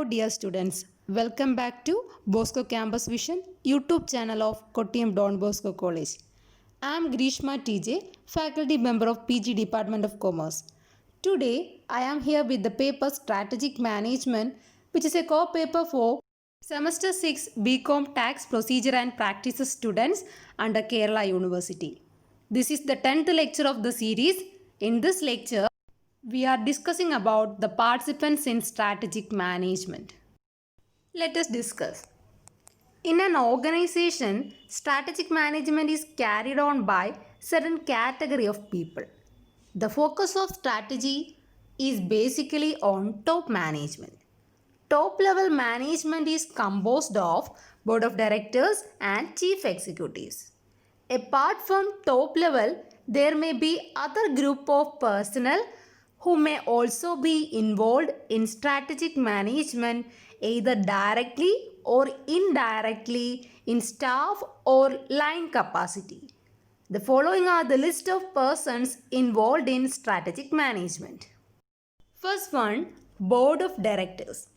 dear students, welcome back to Bosco Campus Vision YouTube channel of Kottayam Don Bosco College. I am Grishma TJ, faculty member of PG Department of Commerce. Today, I am here with the paper Strategic Management, which is a co-paper for Semester 6 BCom Tax Procedure and Practices students under Kerala University. This is the 10th lecture of the series. In this lecture, we are discussing about the participants in strategic management. Let us discuss. In an organization, strategic management is carried on by certain category of people. The focus of strategy is basically on top management. Top level management is composed of board of directors and chief executives. Apart from top level, there may be other group of personnel who may also be involved in strategic management either directly or indirectly in staff or line capacity. The following are the list of persons involved in strategic management. First one, Board of Directors.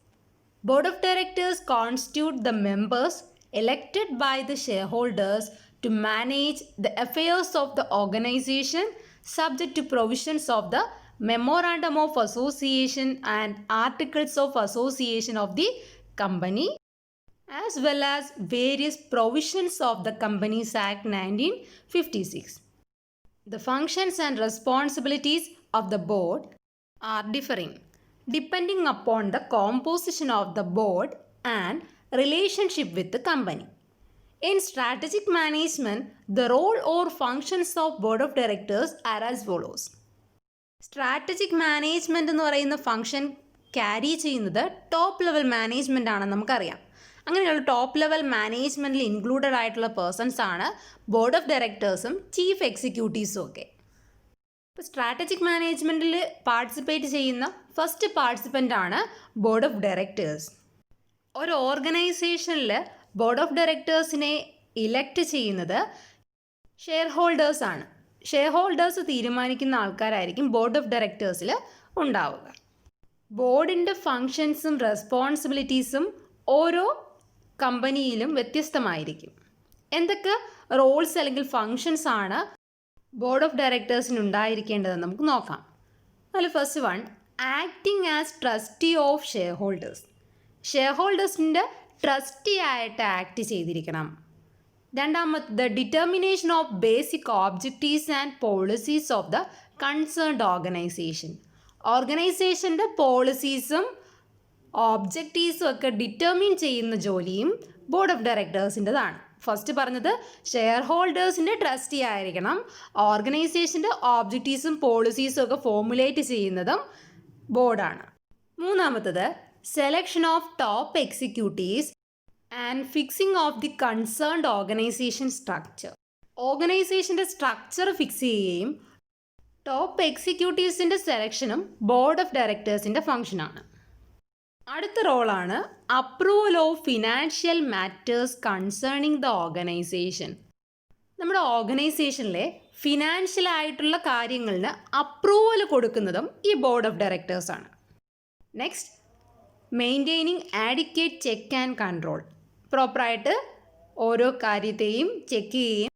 Board of Directors constitute the members elected by the shareholders to manage the affairs of the organization subject to provisions of the Memorandum of Association and Articles of Association of the company, as well as various provisions of the Companies Act 1956. The functions and responsibilities of the board are differing depending upon the composition of the board and relationship with the company. In strategic management, the role or functions of board of directors are as follows. Strategic management എന്ന് പറയുന്ന function carry ചെയ്യുന്നത് top level management ആണെന്ന് നമുക്കറിയാം. അങ്ങനെയുള്ള top level മാനേജ്മെൻറ്റിൽ included ആയിട്ടുള്ള persons ആണ് board of ഡയറക്ടേഴ്സും chief എക്സിക്യൂട്ടീവ്സും ഒക്കെ. ഇപ്പോൾ സ്ട്രാറ്റജിക് മാനേജ്മെൻറ്റിൽ പാർട്ടിസിപ്പേറ്റ് ചെയ്യുന്ന ഫസ്റ്റ് പാർട്ടിസിപ്പൻ്റ് ആണ് ബോർഡ് ഓഫ് ഡയറക്ടേഴ്സ്. ഒരു ഓർഗനൈസേഷനിൽ ബോർഡ് ഓഫ് ഡയറക്ടേഴ്സിനെ ഇലക്ട് ചെയ്യുന്നത് ഷെയർ ഹോൾഡേഴ്സാണ്. ഷെയർ ഹോൾഡേഴ്സ് തീരുമാനിക്കുന്ന ആൾക്കാരായിരിക്കും ബോർഡ് ഓഫ് ഡയറക്ടേഴ്സിൽ ഉണ്ടാവുക. ബോർഡിൻ്റെ ഫങ്ഷൻസും റെസ്പോൺസിബിലിറ്റീസും ഓരോ കമ്പനിയിലും വ്യത്യസ്തമായിരിക്കും. എന്തൊക്കെ റോൾസ് അല്ലെങ്കിൽ ഫങ്ഷൻസ് ആണ് ബോർഡ് ഓഫ് ഡയറക്ടേഴ്സിന് ഉണ്ടായിരിക്കേണ്ടതെന്ന് നമുക്ക് നോക്കാം. അതിൽ first one, acting as trustee of shareholders. ഷെയർ ഹോൾഡേഴ്സിൻ്റെ ട്രസ്റ്റി ആയിട്ട് ആക്ട് ചെയ്തിരിക്കണം. രണ്ടാമത്, determination of basic objectives and policies of the concerned organisation. ഓർഗനൈസേഷൻ്റെ പോളിസീസും ഓബ്ജക്റ്റീവ്സും ഒക്കെ ഡിറ്റർമിൻ ചെയ്യുന്ന ജോലിയും ബോർഡ് ഓഫ് ഡയറക്ടേഴ്സിൻ്റെതാണ്. ഫസ്റ്റ് പറഞ്ഞത് ഷെയർ ഹോൾഡേഴ്സിൻ്റെ ട്രസ്റ്റി ആയിരിക്കണം. ഓർഗനൈസേഷൻ്റെ ഓബ്ജക്റ്റീവ്സും പോളിസീസും ഒക്കെ ഫോർമുലേറ്റ് ചെയ്യുന്നതും ബോർഡാണ്. മൂന്നാമത്തത്, selection of top executives and fixing of the concerned organisation structure. ഓർഗനൈസേഷൻ്റെ സ്ട്രക്ചർ ഫിക്സ് ചെയ്യുകയും ടോപ്പ് എക്സിക്യൂട്ടീവ്സിൻ്റെ സെലക്ഷനും ബോർഡ് ഓഫ് ഡയറക്ടേഴ്സിൻ്റെ ഫംഗ്ഷനാണ്. അടുത്ത റോളാണ് approval of financial matters concerning the organisation. നമ്മുടെ ഓർഗനൈസേഷനിലെ ഫിനാൻഷ്യൽ ആയിട്ടുള്ള കാര്യങ്ങളിന് അപ്രൂവൽ കൊടുക്കുന്നതും ഈ ബോർഡ് ഓഫ് ഡയറക്ടേഴ്സാണ്. Next, maintaining adequate check and control. പ്രോപ്പറായിട്ട് ഓരോ കാര്യത്തെയും ചെക്ക് ചെയ്യുകയും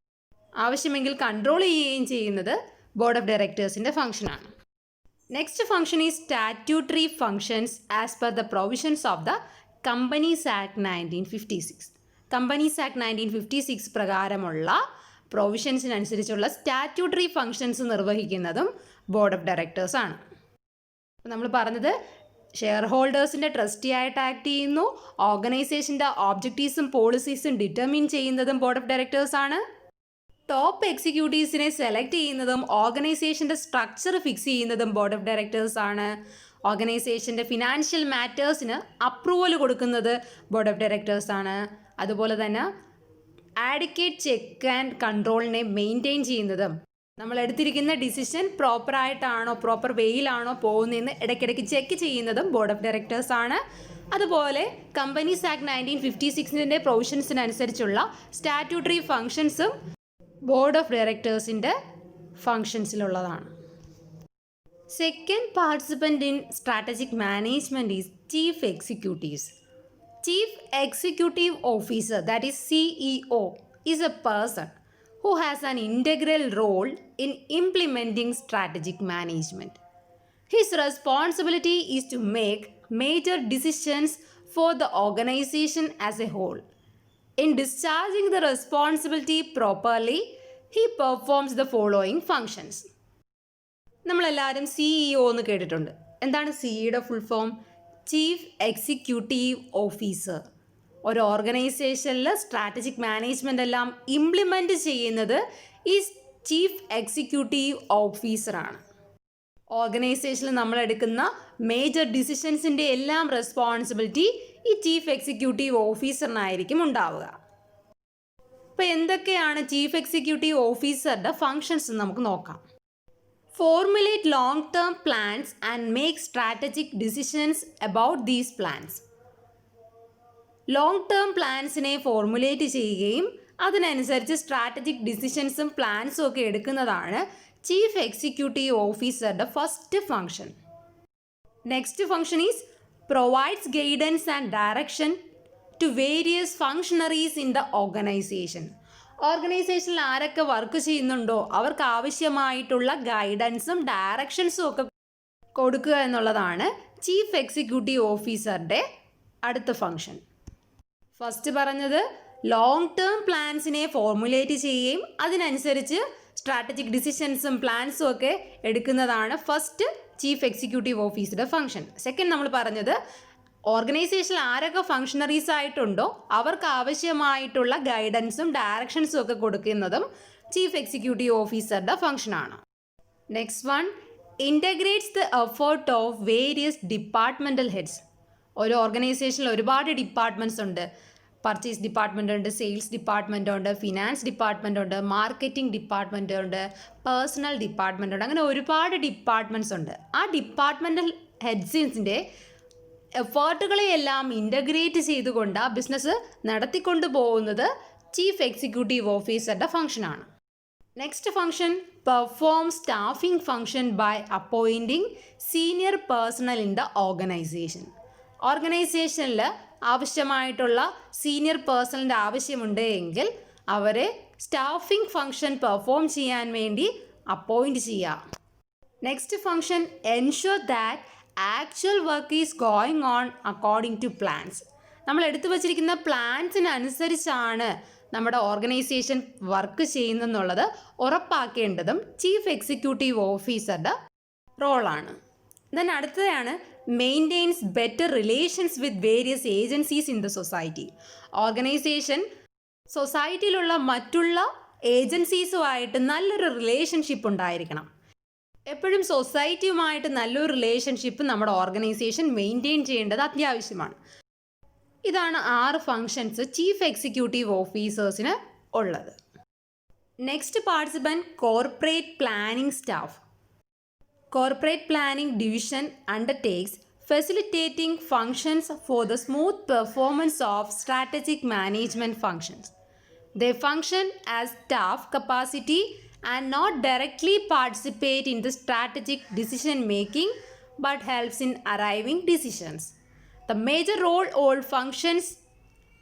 ആവശ്യമെങ്കിൽ കൺട്രോൾ ചെയ്യുകയും ചെയ്യുന്നത് ബോർഡ് ഓഫ് ഡയറക്ടേഴ്സിൻ്റെ ഫംഗ്ഷനാണ്. Next function is statutory functions as per the provisions of the companies act 1956. Companies act 1956 പ്രകാരമുള്ള പ്രൊവിഷൻസിനനുസരിച്ചുള്ള സ്റ്റാറ്റ്യൂട്ടറി ഫംഗ്ഷൻസ് നിർവഹിക്കുന്നതും ബോർഡ് ഓഫ് ഡയറക്ടേഴ്സാണ്. അപ്പോൾ നമ്മൾ പറഞ്ഞത് ഷെയർ ഹോൾഡേഴ്സിൻ്റെ ട്രസ്റ്റി ആയിട്ട് ആക്ട് ചെയ്യുന്നു. ഓർഗനൈസേഷൻ്റെ ഓബ്ജക്റ്റീവ്സും പോളിസീസും ഡിറ്റർമിൻ ചെയ്യുന്നതും ബോർഡ് ഓഫ് ഡയറക്ടേഴ്സാണ്. ടോപ്പ് എക്സിക്യൂട്ടീവ്സിനെ സെലക്ട് ചെയ്യുന്നതും ഓർഗനൈസേഷൻ്റെ സ്ട്രക്ചർ ഫിക്സ് ചെയ്യുന്നതും ബോർഡ് ഓഫ് ഡയറക്ടേഴ്സാണ്. ഓർഗനൈസേഷൻ്റെ ഫിനാൻഷ്യൽ മാറ്റേഴ്സിന് അപ്രൂവൽ കൊടുക്കുന്നത് ബോർഡ് ഓഫ് ഡയറക്ടേഴ്സാണ്. അതുപോലെ തന്നെ ആഡിക്വേറ്റ് ചെക്ക് ആൻഡ് കൺട്രോളിനെ മെയിൻറ്റെയിൻ ചെയ്യുന്നതും നമ്മൾ എടുത്തിരിക്കുന്ന ഡിസിഷൻ പ്രോപ്പറായിട്ടാണോ പ്രോപ്പർ വേയിലാണോ പോകുന്നതെന്ന് ഇടയ്ക്കിടയ്ക്ക് ചെക്ക് ചെയ്യുന്നതും ബോർഡ് ഓഫ് ഡയറക്ടേഴ്സാണ്. അതുപോലെ കമ്പനീസ് ആക്ട് 1956 പ്രൊവിഷൻസിനനുസരിച്ചുള്ള സ്റ്റാറ്റ്യൂട്ടറി ഫങ്ഷൻസും ബോർഡ് ഓഫ് ഡയറക്ടേഴ്സിൻ്റെ ഫങ്ഷൻസിലുള്ളതാണ്. Second participant in strategic management is Chief Executives. Chief Executive Officer, that is CEO, is a person who has an integral role in implementing strategic management. His responsibility is to make major decisions for the organization as a whole. In discharging the responsibility properly, he performs the following functions. നമ്മളെല്ലാവരും CEO എന്ന് കേട്ടിട്ടുണ്ട്. എന്താണ് സിഇയുടെ full form? Chief executive officer. ഒരു ഓർഗനൈസേഷനിൽ strategic management എല്ലാം implement ചെയ്യുന്നത് ഈ ചീഫ് എക്സിക്യൂട്ടീവ് ഓഫീസറാണ്. ഓർഗനൈസേഷനിൽ നമ്മൾ എടുക്കുന്ന മേജർ ഡിസിഷൻസിൻ്റെ എല്ലാം റെസ്പോൺസിബിലിറ്റി ഈ ചീഫ് എക്സിക്യൂട്ടീവ് ഓഫീസറിനായിരിക്കും ഉണ്ടാവുക. അപ്പോൾ എന്തൊക്കെയാണ് ചീഫ് എക്സിക്യൂട്ടീവ് ഓഫീസറുടെ ഫങ്ഷൻസ് നമുക്ക് നോക്കാം. Formulate long-term plans and make strategic decisions about these plans. Long term പ്ലാൻസിനെ ഫോർമുലേറ്റ് ചെയ്യുകയും അതിനനുസരിച്ച് സ്ട്രാറ്റജിക് ഡിസിഷൻസും പ്ലാൻസും ഒക്കെ എടുക്കുന്നതാണ് ചീഫ് എക്സിക്യൂട്ടീവ് ഓഫീസറുടെ first function. Next function is provides guidance and direction to various functionaries in the organisation. ഓർഗനൈസേഷനിൽ ആരൊക്കെ വർക്ക് ചെയ്യുന്നുണ്ടോ അവർക്ക് ആവശ്യമായിട്ടുള്ള ഗൈഡൻസും ഡയറക്ഷൻസും ഒക്കെ കൊടുക്കുക എന്നുള്ളതാണ് ചീഫ് എക്സിക്യൂട്ടീവ് ഓഫീസറുടെ അടുത്ത ഫംഗ്ഷൻ. ഫസ്റ്റ് പറഞ്ഞത് ലോങ്-ടേം പ്ലാൻസിനെ ഫോർമുലേറ്റ് ചെയ്യുകയും അതിനനുസരിച്ച് സ്ട്രാറ്റജിക് ഡിസിഷൻസും പ്ലാൻസും ഒക്കെ എടുക്കുന്നതാണ് ഫസ്റ്റ് ചീഫ് എക്സിക്യൂട്ടീവ് ഓഫീസറുടെ ഫംഗ്ഷൻ. സെക്കൻഡ് നമ്മൾ പറഞ്ഞത് ഓർഗനൈസേഷനിൽ ആരൊക്കെ ഫങ്ഷണറീസ് ആയിട്ടുണ്ടോ അവർക്ക് ആവശ്യമായിട്ടുള്ള ഗൈഡൻസും ഡയറക്ഷൻസും ഒക്കെ കൊടുക്കുന്നതും ചീഫ് എക്സിക്യൂട്ടീവ് ഓഫീസറുടെ ഫംഗ്ഷനാണ്. Next one, integrates the effort of various departmental heads. ഒരു ഓർഗനൈസേഷനിൽ ഒരുപാട് ഡിപ്പാർട്ട്മെൻറ്റ്സ് ഉണ്ട്. പർച്ചേസ് ഡിപ്പാർട്ട്മെൻ്റ് ഉണ്ട്, സെയിൽസ് ഡിപ്പാർട്ട്മെൻ്റ് ഉണ്ട്, ഫിനാൻസ് ഡിപ്പാർട്ട്മെൻ്റ് ഉണ്ട്, മാർക്കറ്റിംഗ് ഡിപ്പാർട്ട്മെൻ്റ് ഉണ്ട്, പേഴ്സണൽ ഡിപ്പാർട്ട്മെൻ്റ് ഉണ്ട്. അങ്ങനെ ഒരുപാട് ഡിപ്പാർട്ട്മെൻറ്റ്സ് ഉണ്ട്. ആ ഡിപ്പാർട്ട്മെൻറ്റൽ ഹെഡ്സിൻ്റെ എഫേർട്ടുകളെയെല്ലാം ഇൻ്റഗ്രേറ്റ് ചെയ്തുകൊണ്ട് ആ ബിസിനസ് നടത്തിക്കൊണ്ടു പോകുന്നത് ചീഫ് എക്സിക്യൂട്ടീവ് ഓഫീസറുടെ ഫംഗ്ഷനാണ്. Next function, perform staffing function by appointing senior personnel in the organisation. ഓർഗനൈസേഷനിൽ ആവശ്യമായിട്ടുള്ള സീനിയർ പേഴ്സണലിൻ്റെ ആവശ്യമുണ്ട് എങ്കിൽ അവരെ സ്റ്റാഫിംഗ് ഫംഗ്ഷൻ പെർഫോം ചെയ്യാൻ വേണ്ടി അപ്പോയിൻറ്റ് ചെയ്യുക. Next function, ensure that actual work is going on according to plans. നമ്മൾ എടുത്തു വച്ചിരിക്കുന്ന പ്ലാൻസിനനുസരിച്ചാണ് നമ്മുടെ ഓർഗനൈസേഷൻ വർക്ക് ചെയ്യുന്നതെന്നുള്ളത് ഉറപ്പാക്കേണ്ടതും ചീഫ് എക്സിക്യൂട്ടീവ് ഓഫീസറുടെ റോളാണ്. ദെൻ അടുത്തതാണ് maintains better relations with various agencies in the society. Organisation സൊസൈറ്റിയിലുള്ള മറ്റുള്ള ഏജൻസീസുമായിട്ട് നല്ലൊരു റിലേഷൻഷിപ്പ് ഉണ്ടായിരിക്കണം. എപ്പോഴും സൊസൈറ്റിയുമായിട്ട് നല്ലൊരു റിലേഷൻഷിപ്പ് നമ്മുടെ ഓർഗനൈസേഷൻ മെയിൻറ്റെയിൻ ചെയ്യേണ്ടത് അത്യാവശ്യമാണ്. ഇതാണ് 6 ഫങ്ഷൻസ് ചീഫ് എക്സിക്യൂട്ടീവ് ഓഫീസേഴ്സിന് ഉള്ളത്. Next participant, corporate planning staff. Corporate planning division undertakes facilitating functions for the smooth performance of strategic management functions. They function as staff capacity and not directly participate in the strategic decision making but helps in arriving decisions. The major role or functions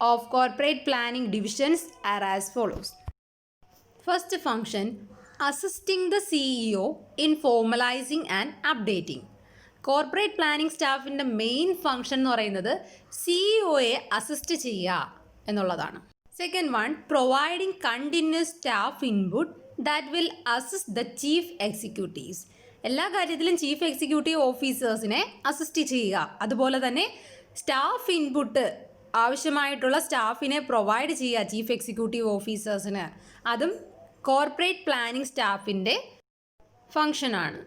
of corporate planning divisions are as follows. First function, assisting the CEO in formalizing and updating. Corporate planning സ്റ്റാഫിൻ്റെ main function എന്ന് പറയുന്നത് സിഇഒയെ assist ചെയ്യുക എന്നുള്ളതാണ്. Second one, providing continuous staff input that will assist the chief executives. എല്ലാ കാര്യത്തിലും chief executive ഓഫീസേഴ്സിനെ assist ചെയ്യുക. അതുപോലെ തന്നെ സ്റ്റാഫ് ഇൻപുട്ട് ആവശ്യമായിട്ടുള്ള സ്റ്റാഫിനെ പ്രൊവൈഡ് ചെയ്യുക ചീഫ് എക്സിക്യൂട്ടീവ് ഓഫീസേഴ്സിന്. അതും കോർപ്പറേറ്റ് പ്ലാനിംഗ് സ്റ്റാഫിൻ്റെ ഫംഗ്ഷനാണ്.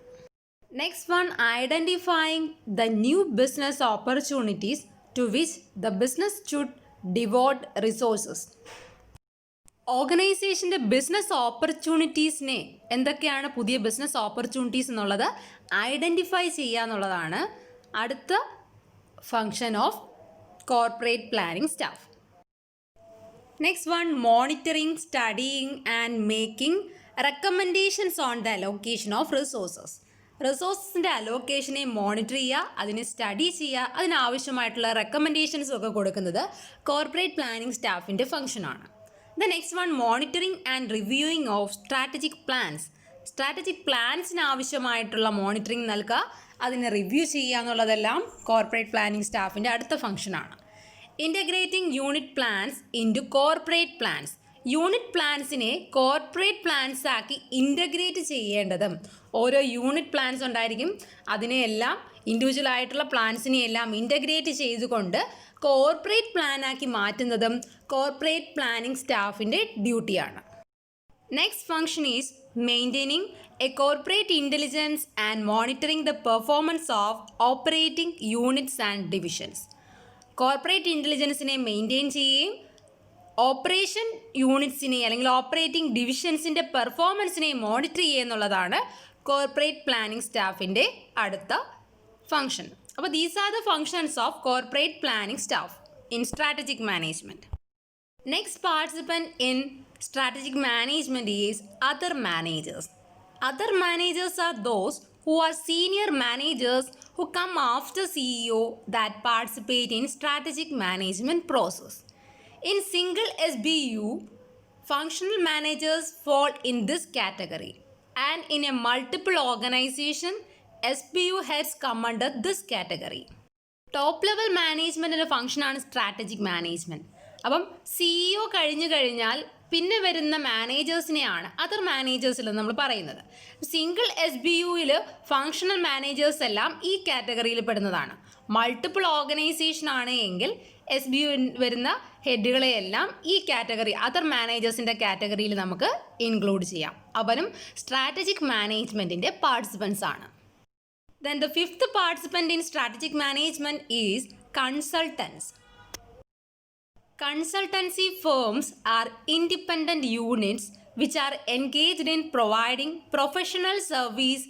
Next one, identifying the new business opportunities to which the business should devote resources. ഓർഗനൈസേഷൻ്റെ ബിസിനസ് ഓപ്പർച്യൂണിറ്റീസിനെ എന്തൊക്കെയാണ് പുതിയ ബിസിനസ് ഓപ്പർച്യൂണിറ്റീസ് എന്നുള്ളത് ഐഡൻറ്റിഫൈ ചെയ്യുക എന്നുള്ളതാണ് അടുത്ത function of corporate planning staff. Next one, monitoring, studying and making recommendations on the allocation of resources. റിസോഴ്സിൻ്റെ അലോക്കേഷനെ മോണിറ്റർ ചെയ്യുക, അതിനെ സ്റ്റഡി ചെയ്യുക, അതിനാവശ്യമായിട്ടുള്ള റെക്കമെൻഡേഷൻസും ഒക്കെ കൊടുക്കുന്നത് കോർപ്പറേറ്റ് പ്ലാനിംഗ് സ്റ്റാഫിൻ്റെ ഫംഗ്ഷനാണ്. The next one, monitoring and reviewing of strategic plans. Strategic പ്ലാൻസിന് ആവശ്യമായിട്ടുള്ള മോണിറ്ററിംഗ് നൽകുക, അതിനെ റിവ്യൂ ചെയ്യുക എന്നുള്ളതെല്ലാം കോർപ്പറേറ്റ് പ്ലാനിംഗ് സ്റ്റാഫിൻ്റെ അടുത്ത ഫംഗ്ഷനാണ്. Integrating unit plans into corporate plans. Unit പ്ലാൻസിനെ കോർപ്പറേറ്റ് പ്ലാൻസ് ആക്കി ഇൻ്റഗ്രേറ്റ് ചെയ്യേണ്ടതും, ഓരോ യൂണിറ്റ് പ്ലാൻസ് ഉണ്ടായിരിക്കും, അതിനെയെല്ലാം ഇൻഡിവിജ്വൽ ആയിട്ടുള്ള പ്ലാൻസിനെയെല്ലാം ഇൻ്റഗ്രേറ്റ് ചെയ്തുകൊണ്ട് കോർപ്പറേറ്റ് പ്ലാനാക്കി മാറ്റുന്നതും കോർപ്പറേറ്റ് പ്ലാനിംഗ് സ്റ്റാഫിൻ്റെ ഡ്യൂട്ടിയാണ്. Next function is maintaining a corporate intelligence and monitoring the performance of operating units and divisions. Corporate ഇൻ്റലിജൻസിനെ മെയിൻറ്റെയിൻ ചെയ്യുകയും ഓപ്പറേഷൻ യൂണിറ്റ്സിനെ അല്ലെങ്കിൽ ഓപ്പറേറ്റിംഗ് ഡിവിഷൻസിൻ്റെ പെർഫോമൻസിനെ മോണിറ്റർ ചെയ്യുക എന്നുള്ളതാണ് കോർപ്പറേറ്റ് പ്ലാനിംഗ് സ്റ്റാഫിൻ്റെ അടുത്ത ഫംഗ്ഷൻ. അപ്പോൾ these are the functions of corporate planning staff in strategic management. Next participant in strategic management is other managers. Other managers are those who are senior managers who come after CEO that participate in strategic management process. In single SBU, functional managers fall in this category, and in a multiple organization, SBU heads come under this category. Top level മാനേജ്മെൻറ്റിൻ്റെ ഫംഗ്ഷനാണ് strategic management. അപ്പം CEO കഴിഞ്ഞാൽ പിന്നെ വരുന്ന മാനേജേഴ്സിനെയാണ് other മാനേജേഴ്സിൽ നമ്മൾ പറയുന്നത്. Single SBUയിൽ functional managers എല്ലാം ഈ കാറ്റഗറിയിൽ പെടുന്നതാണ്. മൾട്ടിപ്പിൾ ഓർഗനൈസേഷൻ ആണ് എങ്കിൽ SBU വരുന്ന ഹെഡുകളെയെല്ലാം ഈ കാറ്റഗറി അതർ മാനേജേഴ്സിൻ്റെ കാറ്റഗറിയിൽ നമുക്ക് ഇൻക്ലൂഡ് ചെയ്യാം. അവരും സ്ട്രാറ്റജിക് മാനേജ്മെൻറ്റിൻ്റെ പാർട്ടിസിപ്പൻസ് ആണ്. Then the fifth participant in strategic management is consultants. Consultancy firms are independent units which are engaged in providing professional service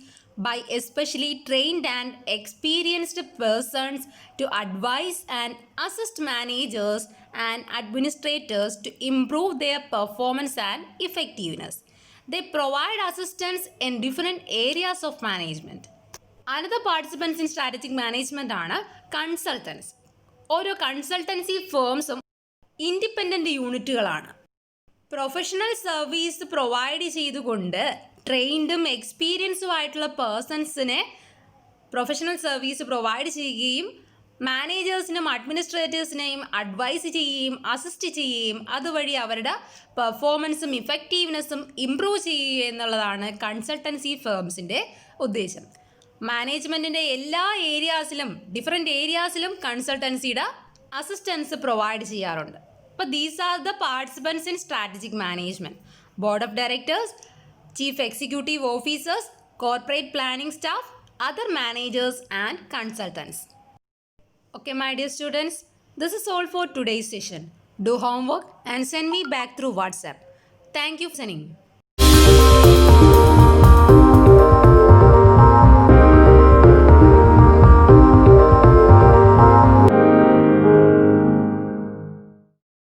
by especially trained and experienced persons to advise and assist managers and administrators to improve their performance and effectiveness. They provide assistance in different areas of management. Another participants in strategic management ആണ് consultants. ഓരോ consultancy ഫേംസും independent യൂണിറ്റുകളാണ്. Professional service provide ചെയ്തുകൊണ്ട് ട്രെയിൻഡും എക്സ്പീരിയൻസും ആയിട്ടുള്ള പേഴ്സൺസിനെ professional service provide ചെയ്യുകയും മാനേജേഴ്സിനും അഡ്മിനിസ്ട്രേറ്റേഴ്സിനെയും advice ചെയ്യുകയും അസിസ്റ്റ് ചെയ്യുകയും അതുവഴി അവരുടെ പെർഫോമൻസും ഇഫക്റ്റീവ്നെസ്സും ഇംപ്രൂവ് ചെയ്യുക എന്നുള്ളതാണ് കൺസൾട്ടൻസി ഫേംസിൻ്റെ ഉദ്ദേശം. മാനേജ്മെൻറ്റിൻ്റെ എല്ലാ ഏരിയാസിലും ഡിഫറെൻറ്റ് ഏരിയാസിലും കൺസൾട്ടൻസിയുടെ അസിസ്റ്റൻസ് പ്രൊവൈഡ് ചെയ്യാറുണ്ട്. അപ്പോൾ these are the participants in strategic management: board of directors, chief executive officers, corporate planning staff, other managers and consultants. Okay, my dear students, this is all for today's session. Do homework and send me back through WhatsApp. Thank you for listening.